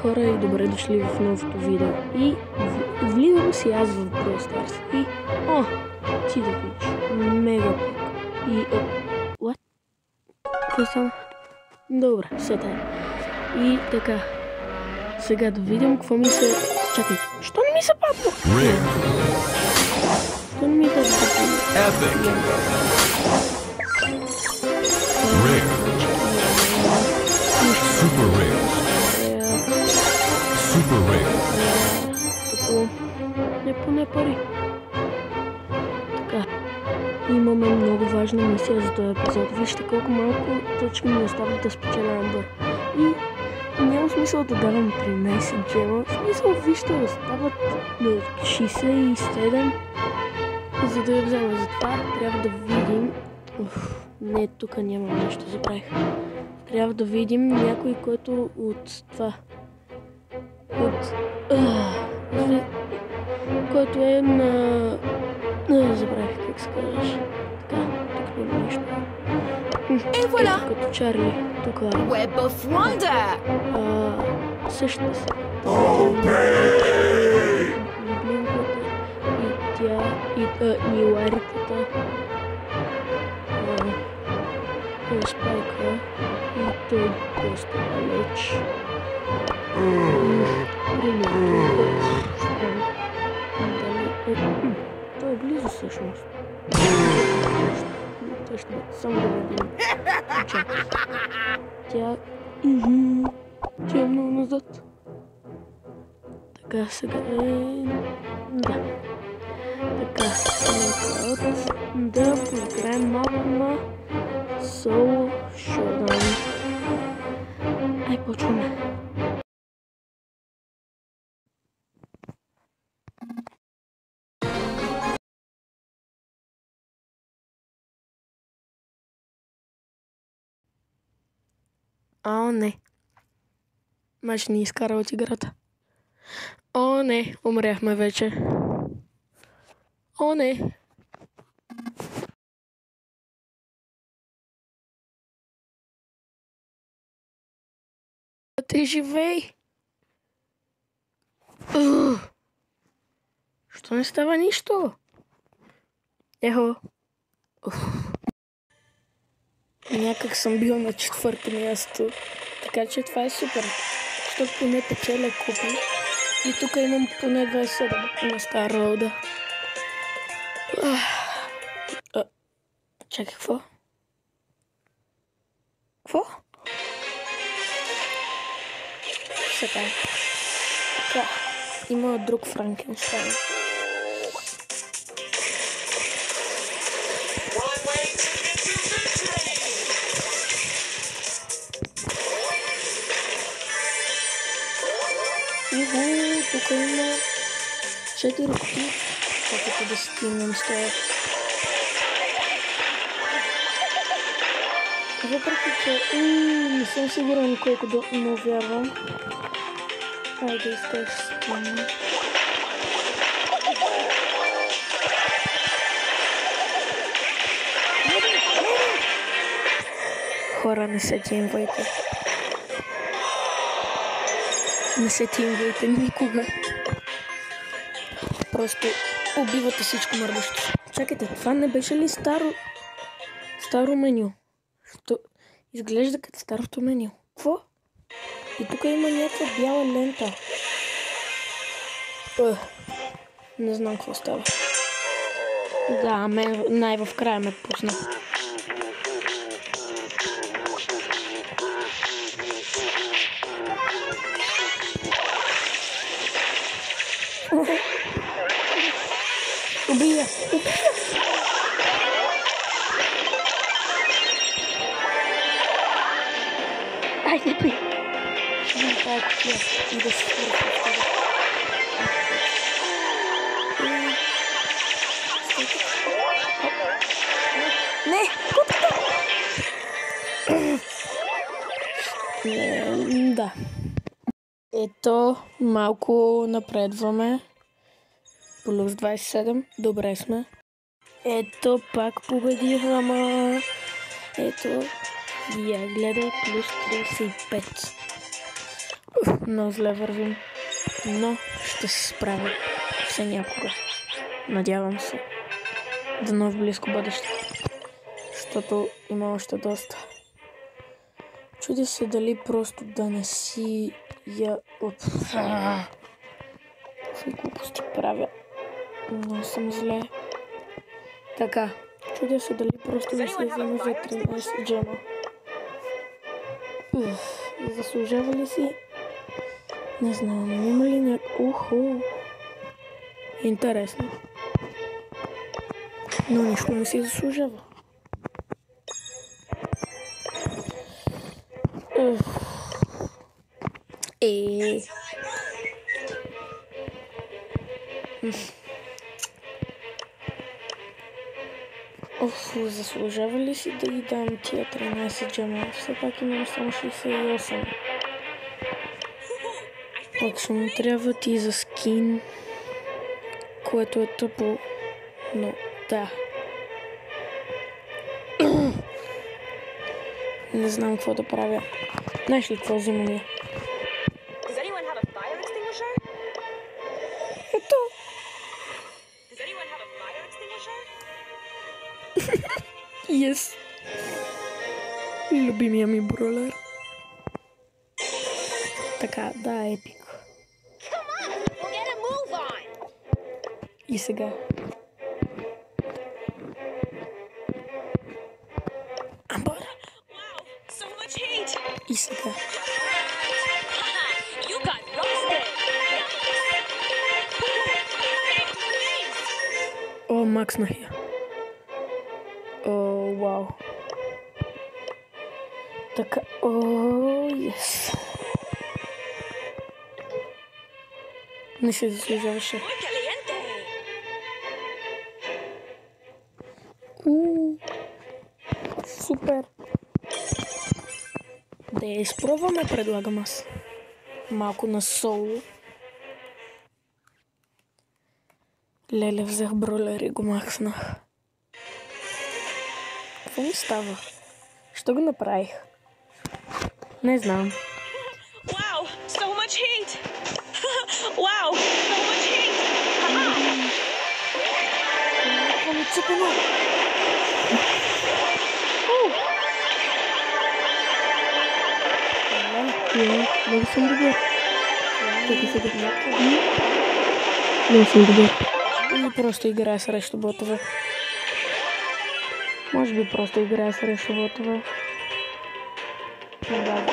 хора и добре дошли в новото видео. И влизам си аз в Brawl Stars и... ти да видиш. Мега пак. И... What? Какво стана? Добре, все тая. И така. Сега да видим какво ми се... Чакай, що не ми се папа? Що не ми се папа? Epic. Rare. Super rare. Super rare. Тако. Не поне пари. Така. Имаме много важна мисия за този епизод. Вижте колко малко точки ми остават да спечеля Амбър. И няма смисъл да давам 13 джема. В смисъл, вижте, остават 67. За да я взема. Затова трябва да видим... Не, тук няма нещо, забравих. Трябва да видим някой, който от това... който е на... забравих как се казваш. Така, тук няма нещо. Et voilà! Като Чарли, тук е. Web of Wonder! Същата се. Блинката и тя, и лариката. Спайка и той доста далеч. Той е близо всъщност. Точно, само да видим. Тя е много назад. Така сега е... Да. Така, сега да поиграем малко на Solo Showdown. Ай, почваме. О, не. Май ни изкара от играта. О, не. Умряхме вече. О, не. Ти живей! Що не става нищо? Ехо. Някак съм бил на 4-то място. Така че това е супер. Защото поне печеля купи. И тук имам поне 27 на Star Road. Чакай, какво? Какво? Така. Така. Има друг Франкенщайн. Тук има 4 кутии. Чакайте да стигнем с това. Въпреки, че не съм сигурен колко да му вярвам. Айде, изтеж стигна. Хора, не се тимвайте. Не се тимвайте никога. Просто убивате всичко мърдащо. Чакайте, това не беше ли старо меню? Изглежда като старото меню. Какво? И тук има някаква бяла лента. Не знам какво става. Да, мен най-в края ме пусна. Убия! Ай, не пи! Ще ми тая кутия и да се спира в това. Не! Кутката! Да. Ето, малко напредваме. Плюс 27. Добре сме. Ето, пак победих, ама... Ето, я гледай, плюс 35. Много зле вървим, но ще се справя все някога. Надявам се. Дано в близко бъдеще. Защото има още доста. Чудя се дали просто да не си какви глупости правя. Но съм зле. Така. Чудя се дали просто да се взема за 13 джема. Заслужава ли си? Не знам. Има ли интересно. Но нищо не си заслужава. Заслужава ли си да ги дам тия 13 джема? Все пак имам само 68. Пак ще ми трябват и за скин, което е тъпо, но да. Не знам какво да правя. Знаеш ли какво взимам я? Ето. Yes. Любимия ми бролер. Така, да, епик. И сега. Амбър. И сега. О, макснах я. О, вау. Така, ес. Не се заслужаваше. Супер. Да я изпробваме, предлагам аз. Малко на соло. Леле, взех бролер и го махнах. Какво ми става? Що го направих? Не знам. Wow, so much heat! Wow, so much heat! Какво ми цъпено? Много съм добър. Чакай сега. Много съм добър. Или просто играя срещу ботове. Може би просто играя срещу ботове. Да.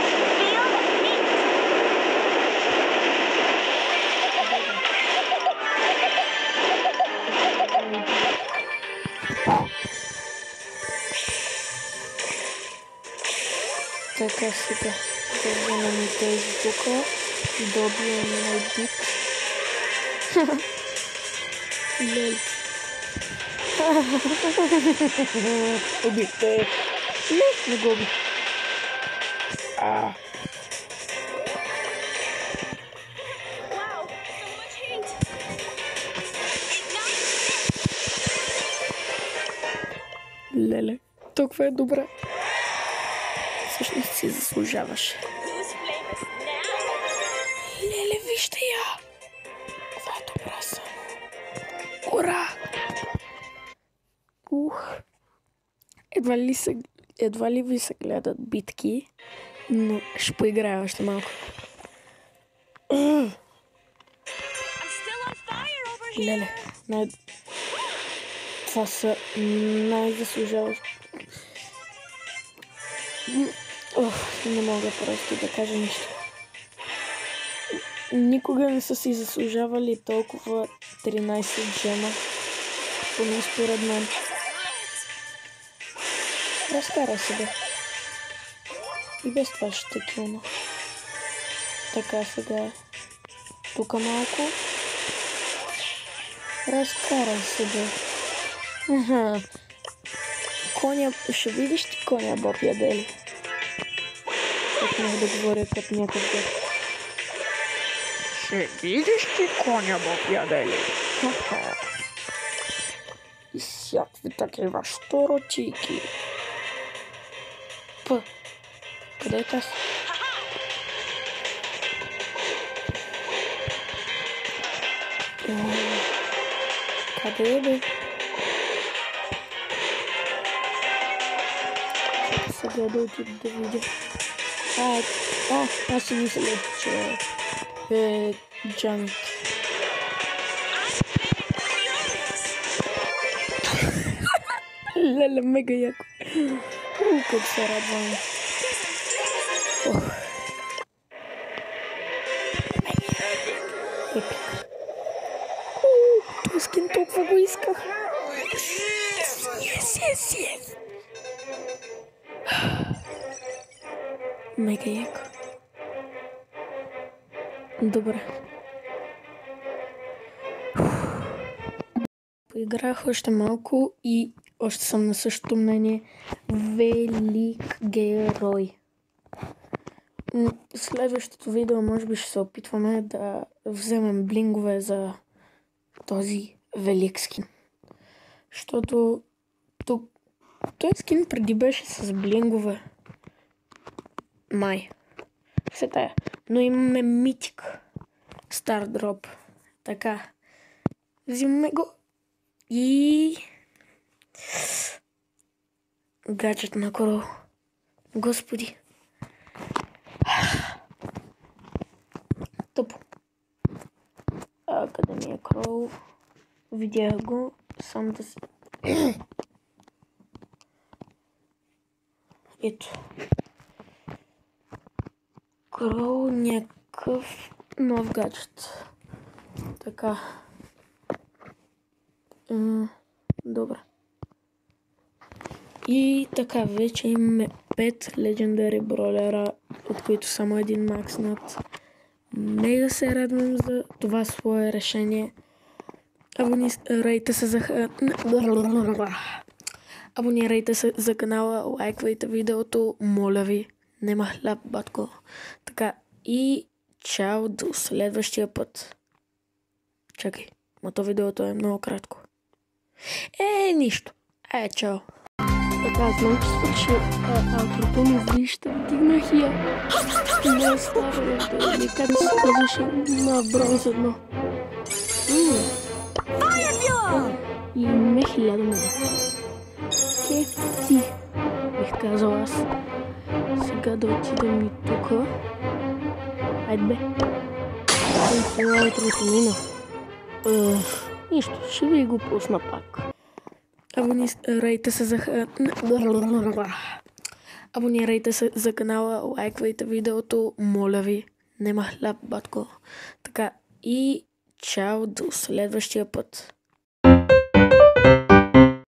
Така сега. Да вземем тези тук. Добием най-бит. Леле. Убих те. Не го убих. Леле, толкова е добре. Всъщност си заслужаваше. Леле, вижте я! Това е добра само. Ура! Едва ли ви се гледат битки, но ще поиграя още малко. Леле, това са най-заслужаващи. Не мога просто да кажа нищо. Никога не са си заслужавали толкова 13 джема. Поне според мен. Разкара се бе. И без това ще килна. Така сега. Тук малко. Разкара се бе. Коня, ще видиш ти коня Боб яде ли? Как мога да говоря като някакъв год. Ще видиш ти коня Боб яде ли? И всякакви такива щуротики. Къде е тази? Къде е, бе? Сега да отида да видя. Аз си мисля, че е Джанет. Леле, мега яко. Как се радвам. Епик. Този скин толкова го исках. Yes. Мега яко. Добре. Поиграх още малко и още съм на същото мнение. Велик герой. Следващото видео може би ще се опитваме да вземем блингове за този велик скин. Защото той скин преди беше с блингове. Май. Все тая. Но имаме митик. Стар дроп. Така. Взимаме го. И... гаджет на Крол. Господи. Тъпо. Къде ми е Крол? Видях го. Сам да си... Ето. Крол някакъв нов гаджет. Така. Добре. И така, вече имаме 5 легендари бролера, от които само един макснат. Мега се радвам за това свое решение. Абонирайте се за канала, лайквайте видеото, моля ви. Нема хляб, батко. Така, и чао до следващия път. Чакай, то видеото е много кратко. Нищо. Чао. Така, знам, че свърши аутрото, но вижте, вдигнах я. Не е стара, как се казваше на бронз 1. И ме 1000 мода. Ти, бих казал аз. Сега да отидем и тука. Айде бе. Това аутрото мина. Нищо, ще ви го пусна пак. Абонирайте се за канала, лайквайте видеото, моля ви. Нема хляб, батко. Така, и чао до следващия път.